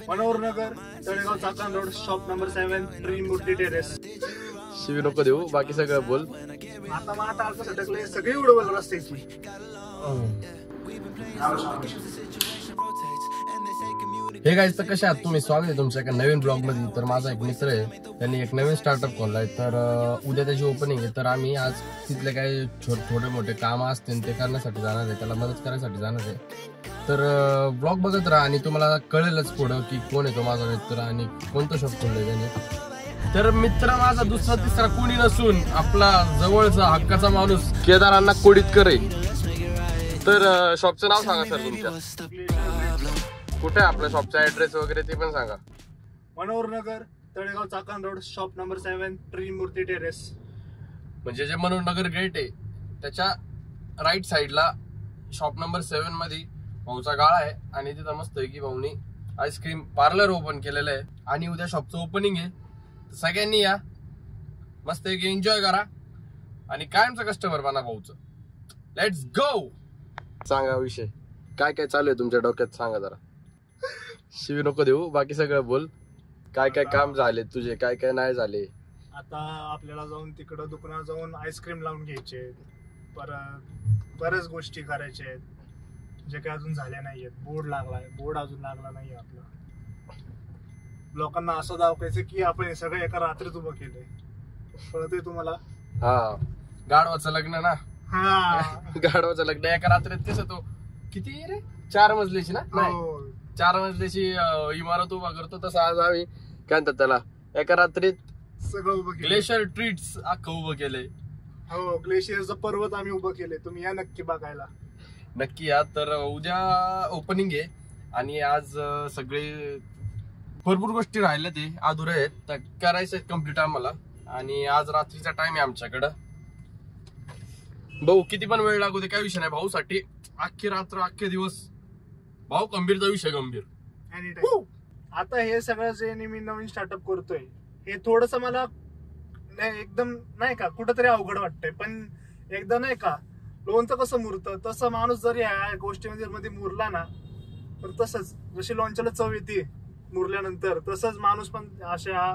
Manohar Nagar, Talegaon, Chakan road, shop number 7, Trimurti terrace. शिवी नको देऊ, बाकी सगळं बोल. आता अर्थ सटकले सगळे उडवल रस्त्याची. हे गाईज, तर कशा आहात तुम्ही? स्वागत आहे तुमच्या एका नवीन ब्लॉग मध्ये. तर माझा एक मित्र आहे, त्यांनी एक नवीन स्टार्टअप खोललाय. तर उद्या त्याची ओपनिंग आहे. तर आम्ही आज तिथले काही छोटे मोठे काम असतील ते करण्यासाठी जाणार आहे, त्याला मदत करायसाठी जाणार आहे. तर ब्लॉग बघत राहा आणि तुम्हाला कळेलच पुढं की कोण आहे तो माझा मित्र आणि कोणतं शॉप खोललंय त्याने. तर मित्र माझा दुसरा तिसरा कोणी नसून आपला जवळचा हक्काचा माणूस केदारांना कोडीतकर आहे. तर शॉपचं नाव सांगा सर तुमच्या. कुठे आहे आपल्या शॉपचा ऍड्रेस वगैरे ते पण सांगा. Manohar Nagar, Talegaon, Chakan road, shop number 7, Trimurti terrace. म्हणजे जे मनोहर नगर गेट आहे त्याच्या राईट साइडला शॉप नंबर 7 मध्ये भाऊचा गाळा आहे आणि तिथं मस्त आहे की भाऊनी आईस्क्रीम पार्लर ओपन केलेलं आहे आणि उद्या शॉपचं ओपनिंग आहे. सगळ्यांनी या, मस्त आहे की एन्जॉय करा आणि कायमचं कस्टमर बना भाऊचं. Let's go. सांगा विषय काय काय चालू आहे तुमच्या डोक्यात, सांगा जरा. शिवी नको देऊ, बाकी सगळं बोल. काय काय काम झाले तुझे, काय काय नाही झाले. आता आपल्याला जाऊन तिकडं दुकानात जाऊन आईस्क्रीम लावून घ्यायचे, परत बऱ्याच गोष्टी करायच्या आहेत जे काही अजून झाल्या नाहीयेत. बोर्ड अजून लागला नाही आपला. लोकांना असं दाखवायचं की आपण हे सगळं एका रात्रीत उभं केलंय. कळतंय तुम्हाला? हा, गाढवाचं लग्न ना. हा, गाढवाचं लग्न एका रात्रीत. कसं तो किती रे, 4 मजलीची ना? नाही, 4 मजलीची इमारत उभा करतो तसं आज आम्ही काय म्हणतात त्याला एका रात्रीत सगळं उभं केलं. ग्लेशियर ट्रीट्स अख्खं उभं केलंय. हो, ग्लेशियरचं पर्वत आम्ही उभं केलंय. तुम्ही या नक्की बघायला. नक्की या. तर उद्या ओपनिंग आहे आणि आज सगळे भरपूर गोष्टी राहिल्या ते अधुरे आहेत, तर करायचं कम्प्लीट आम्हाला. आणि आज रात्रीचा टाइम आहे आमच्याकडं. भाऊ किती पण वेळ लागू दे, काय विषय नाही. भाऊसाठी अख्खी रात्र अख्खे दिवस. भाऊ गंभीरचा विषय गंभीर. आता हे सगळं जे मी नवीन स्टार्टअप करतोय हे थोडस मला एकदम नाही का कुठंतरी अवघड वाटतंय, पण एकदा नाही का लोणचं कसं मुरतं तसं माणूस जरी ह्या गोष्टीमध्ये मुरला ना, तर तसंच जशी लोणच्याला चव येते मुरल्यानंतर, तसंच माणूस पण अशा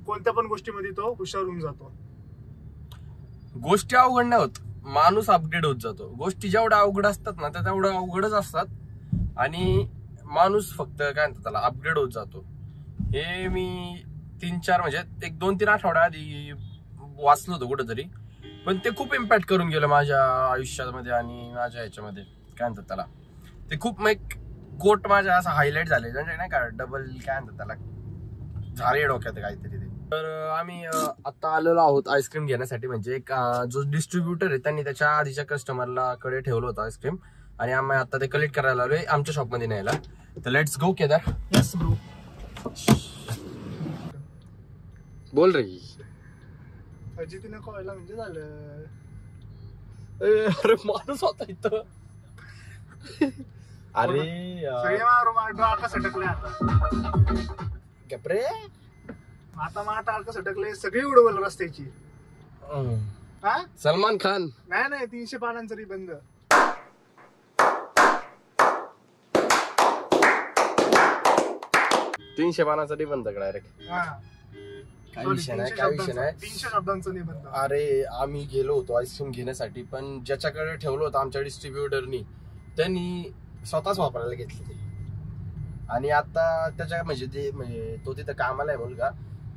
कोणत्या पण गोष्टीमध्ये तो हुशार होऊन जातो. गोष्टी अवघड नाही होत, माणूस अपडेट होत जातो. गोष्टी जेवढ्या अवघड असतात ना त्या तेवढ्या अवघडच असतात आणि माणूस फक्त काय म्हणतात त्याला अपग्रेड होत जातो. हे मी 3-4 म्हणजे 1-2-3 आठवड्या आधी वाचलं होतं कुठंतरी, पण ते खूप इम्पॅक्ट करून गेलं माझ्या आयुष्यामध्ये आणि माझ्या ह्याच्यामध्ये काय म्हणतात त्याला. ते खूप एक कोट माझ्या असं हायलाइट झाले, म्हणजे नाही का डबल काय म्हणतात त्याला झाले डोक्यात काहीतरी ते. तर आम्ही आता आलेलो आहोत आईस्क्रीम घेण्यासाठी. म्हणजे एक जो डिस्ट्रीब्युटर आहे त्यांनी त्याच्या आधीच्या कस्टमरला कडे ठेवलं होतं आईस्क्रीम आणि आम्ही आता ते कलेक्ट करायला आलोय आमच्या शॉपमध्ये न्यायला. तर let's go Kedar. Yes bro. बोल रे. अजितीने कळलं म्हणजे झालं. अरे माणूस होता इथं. अरे सगळे मारून आडका सटकले आता. गपरे. आता आडका सटकले सगळे उडवल रस्त्याची. हा, सलमान खान. नाही 300 पानांचा निबंध. तीनशे पानाचा निबंध डायरेक्ट. काही विषय नाही. 300 शब्दांचा निबंध. अरे आम्ही गेलो होतो आईस्क्रीम घेण्यासाठी, पण ज्याच्याकडे ठेवलं होतं आमच्या डिस्ट्रीब्युटरनी त्यांनी स्वतःच वापरायला घेतले ते. आणि आता त्याच्या म्हणजे तो तिथं कामाला आहे मुलगा,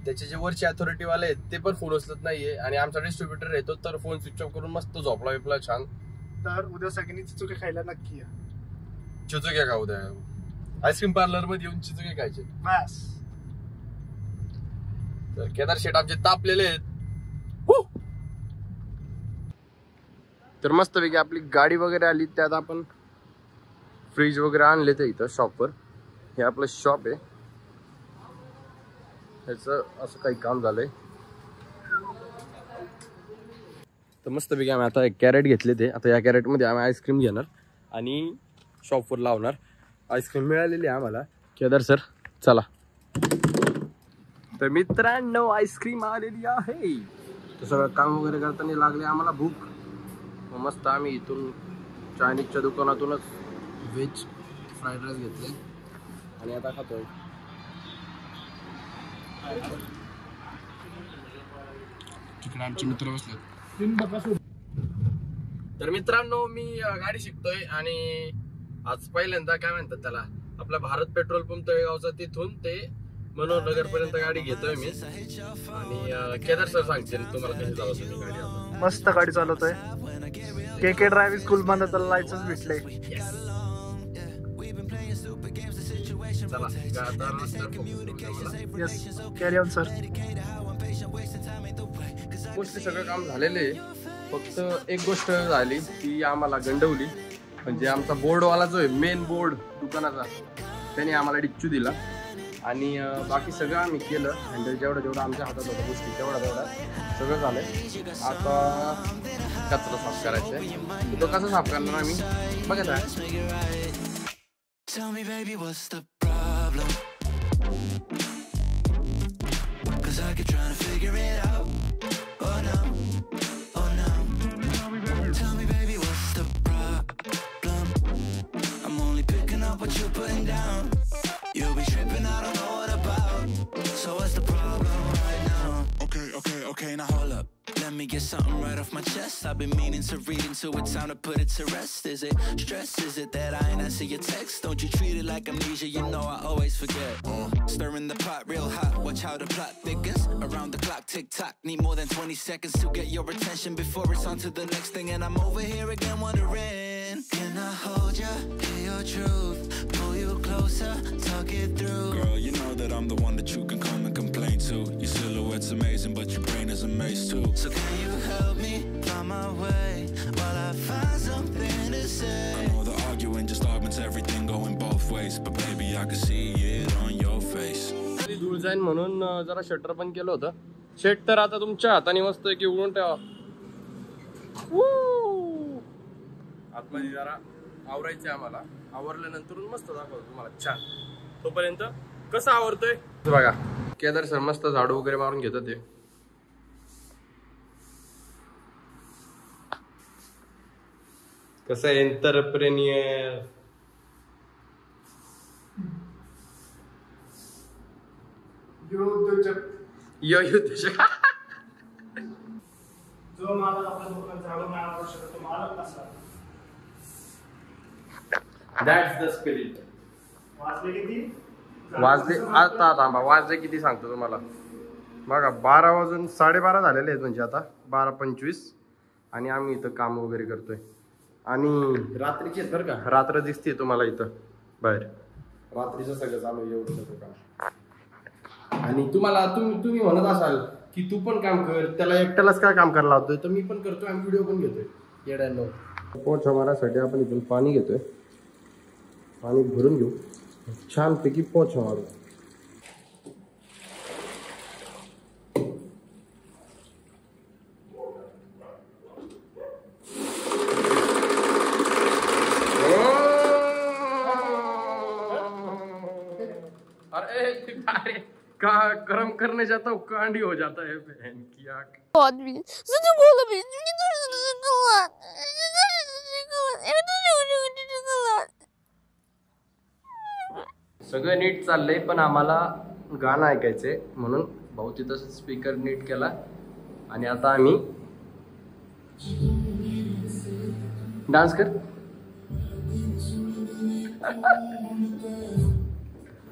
त्याचे जे वरचे अथॉरिटी वाले आहेत ते पण फोन उचलत नाहीये आणि आमचा डिस्ट्रीब्युटर आहे तो तर फोन स्विच ऑफ करून मस्त झोपला बिपला छान. तर उद्या सगळ्यांनी चिचुके खायला नक्की या. चिचुके का उद्या आईस्क्रीम पार्लर मध्ये येऊन चिचुके खायचे बस. तर केदार शेट आमचे तापलेले आहेत. तर मस्तपैकी आपली गाडी वगैरे आली, त्यात आपण फ्रीज वगैरे आणले ते इथं शॉपवर. हे आपलं शॉप आहे, ह्याचं असं काही काम झालंय. तर मस्तपैकी आम्ही आता एक कॅरेट घेतले ते. आता या कॅरेटमध्ये आम्ही आईस्क्रीम घेणार आणि शॉपवर लावणार. आईस्क्रीम मिळालेली आहे आम्हाला. केदार सर चला. तर मित्रांनो आईस्क्रीम आलेली आहे. तर सगळं काम वगैरे करताना लागले आम्हाला भूक. मस्त आम्ही इथून चायनीजच्या दुकानातूनच व्हेज फ्राईड राईस घेतले आणि आता खातोय. तिकडे आमचे मित्र बसले. तर मित्रांनो मी गाडी शिकतोय आणि आज पहिल्यांदा काय म्हणतात त्याला आपला भारत पेट्रोल पंप तळेगावचा तिथून ते मनोहरनगर पर्यंत गाडी घेतोय मी. आणि केदार सर सांगतील तुम्हाला कशी चालवतो मी गाडी. मस्त गाडी चालवतोय. के ड्रायव्हिंग स्कूल मध्ये त्याला लायसन्स भेटले. Yes carry on sir. Mostly सगळं काम झालेलं आहे. फक्त एक गोष्ट झाली ती आम्हाला गंडवली. म्हणजे आमचा बोर्डवाला जो आहे मेन बोर्ड दुकानाचा त्याने आम्हाला डिच्चू दिला. आणि बाकी सगळं आम्ही केलं. हँडल जेवढं आमच्या हातात होतं गोष्टी तेवढा सगळं झालं. आता कचरा साफ करायचा आहे. तो कसा साफ करणार आम्ही बघत आहे. Tell me, baby, what's the problem? 'Cause I keep trying to figure it out. Oh no, oh no. Tell me, baby, what's the problem? I'm only picking up what you're putting down. You'll be tripping, I don't know what about. So what's the problem right now? Okay, now hold up. Let me get something right off my chest. I've been meaning to read into it, time to put it to rest. Is it stress? Is it that I ain't answer your text? Don't you treat it like amnesia, you know I always forget. Stirring the pot real hot, watch how the plot thickens. Around the clock, tick tock, need more than 20 seconds to get your attention before it's on to the next thing. And I'm over here again wondering, can I hold ya, hear your truth, pull you closer, talk it through. Girl, you know that I'm the one that you can come and complain to. Your silhouette's amazing, but your brain is a maze too. So can you help me find my way while I find something to say? I know the arguing just augments everything going both ways, but baby I can see it on your face. धूळ जाईन म्हणून जरा shutter पण केलं होतं. शेट तर आता तुमच्या हाताने मस्त की उडून ठेवा. आतमध्ये जरा आवरायचं आम्हाला. आवरल्यानंतर मस्त दाखवतो तुम्हाला छान. तोपर्यंत कसं आवरतोय बघा. केदार सर मस्त झाडू वगैरे मारून घेतात ते. कसं आहे एंटरप्रेन्युअर. यो उद्योजक. जो मालक आपल्या दुकान झाडू मारू शकतो तो मालक कसा. That's the spirit. वाजले किती? वाजले आता थांबा. वाजले किती सांगतो तुम्हाला बघा. 12 वाजून 12:30 झालेले आहेत. म्हणजे आता 12:25 आणि आम्ही इथं काम वगैरे करतोय. आणि रात्रीची बरं का. रात्र दिसते तुम्हाला इथं बाहेर. रात्रीचं सगळं चालू आहे एवढं काम. आणि तुम्ही म्हणत असाल की तू पण काम कर, त्याला एकट्यालाच काय काम करायला लावतोय. तर मी पण करतोय आणि व्हिडिओ पण घेतोय. येड्यांनो पोछा मारायसाठी आपण इथून पाणी घेतोय. पाणी भरून घेऊ छानपैकी पोछा मारू. अरे का गरम करने जाता हूँ कांडी हो जाता है बहन की आँख. सगळं नीट चाललंय पण आम्हाला गाणं ऐकायचंय म्हणून भाऊ तिथं स्पीकर नीट केला. आणि आता आम्ही डान्स कर.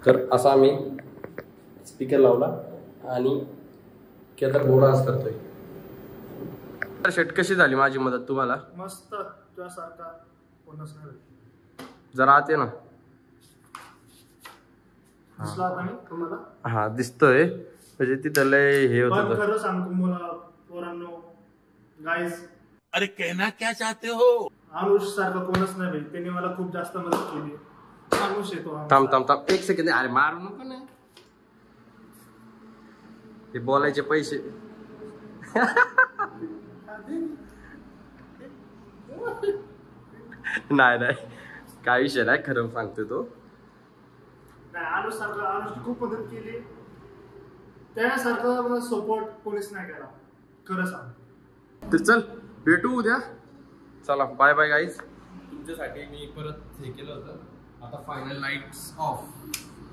तर असा आम्ही स्पीकर लावला आणि केदार डान्स करतोय. तर शेट कशी झाली माझी मदत तुम्हाला? मस्त. तुझ्यासारखा कोणच नाही. जरा आत ये ना. हा दिसतोय. म्हणजे तिथं लय हे होत. खरं सांगतो मला पोरांनो गाईज. अरे कहना क्या चाहते हो? अनुष सारखं कोणच नाही भाई. त्यांनी मला खूप जास्त मदत केली. अनुष येतो. थांब 1 सेकंद. अरे मारू नको ना. ते बोलायचे पैसे. नाही काय विषय नाही. खरं सांगतोय तो. अनुष सारखं अनुषने खूप मदत केली. त्यासारखं मला सपोर्ट कोणीच नाही केला. खरं सांग. तर चल भेटू उद्या. चला बाय बाय गाईज. तुमच्यासाठी मी परत हे केलं होतं. आता फायनल लाईट्स ऑफ.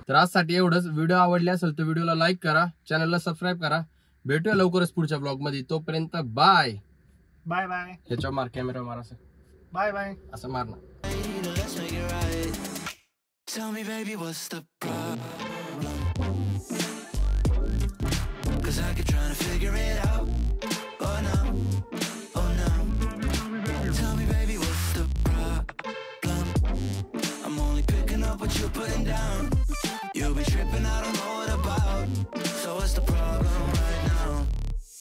तर आजसाठी एवढंच. व्हिडिओ आवडले असेल तर व्हिडिओला लाईक करा, चॅनलला सबस्क्राईब करा. भेटूया लवकरच पुढच्या ब्लॉग मध्ये. तोपर्यंत बाय बाय बाय ह्याच्यावर मार, कॅमेरा मार, असं बाय बाय. असं मारणार. Let's make it right. Tell me, baby, what's the problem? 'Cause I keep trying to figure it out. Oh no, oh no. Tell me, baby, what's the problem? I'm only picking up what you're putting down. You'll be tripping out on